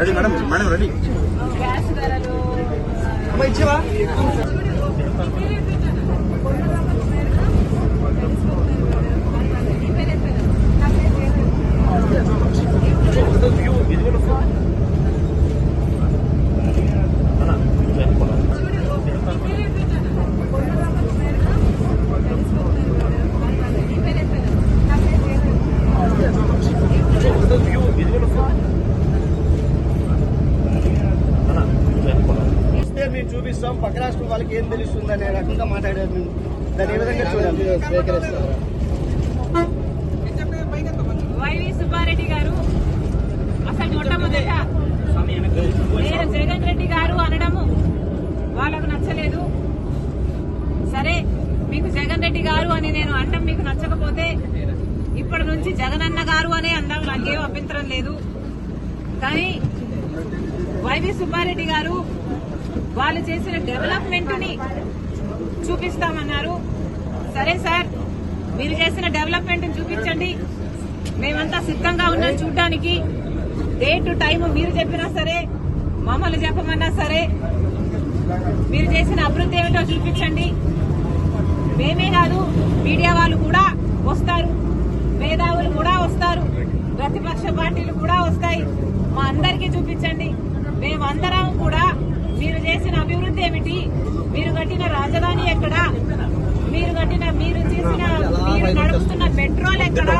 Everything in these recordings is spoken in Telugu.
అది మేడం మేడం రెడీ ఇచ్చేవా మేము చూపిస్తాం పక్క రాష్ట్రం వాళ్ళకి ఏం తెలుస్తుంది అనే రకంగా మాట్లాడారు. మేము దాన్ని ఏ విధంగా చూడాలి? వైవి సుబ్బారెడ్డి గారు అసలు మొట్టమొదట నేను జగన్ రెడ్డి గారు అనడము వాళ్ళకు నచ్చలేదు. సరే, మీకు జగన్ రెడ్డి గారు అని నేను అనడం మీకు నచ్చకపోతే ఇప్పటి నుంచి జగనన్న గారు అనే అందాం, నాకేం అభ్యంతరం లేదు. కానీ వైవి సుబ్బారెడ్డి గారు వాళ్ళు చేసిన డెవలప్మెంట్ ని చూపిస్తామన్నారు. సరే సార్, మీరు చేసిన డెవలప్మెంట్ చూపించండి, మేమంతా సిద్ధంగా ఉన్నాం చూడడానికి. డేట్ టైం మీరు చెప్పినా సరే, మమ్మల్ని చెప్పమన్నా సరే, మీరు చేసిన అభివృద్ధి ఏమిటో చూపించండి. మేమే కాదు, మీడియా వాళ్ళు కూడా వస్తారు, మేధావులు కూడా వస్తారు, ప్రతిపక్ష పార్టీలు కూడా వస్తాయి. మా అందరికీ చూపించండి. మేమందరం కూడా మీరు చేసిన అభివృద్ధి ఏమిటి, మీరు కట్టిన రాజధాని ఎక్కడ, మీరు నడుపుతున్న పెట్రోల్ ఎక్కడ,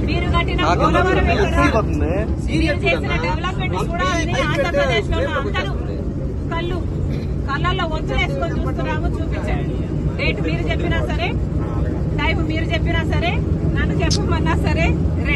మీరు కట్టిన పోలవరం ఎక్కడ, మీరు చేసిన డెవలప్మెంట్ కూడా అన్ని ఆంధ్రప్రదేశ్ లో అందరూ కళ్ళల్లో ఒత్తులేసుకొని చూస్తున్నాము. చూపించండి. డేట్ మీరు చెప్పినా సరే, టైం మీరు చెప్పినా సరే, నన్ను చెప్పమన్నా సరే.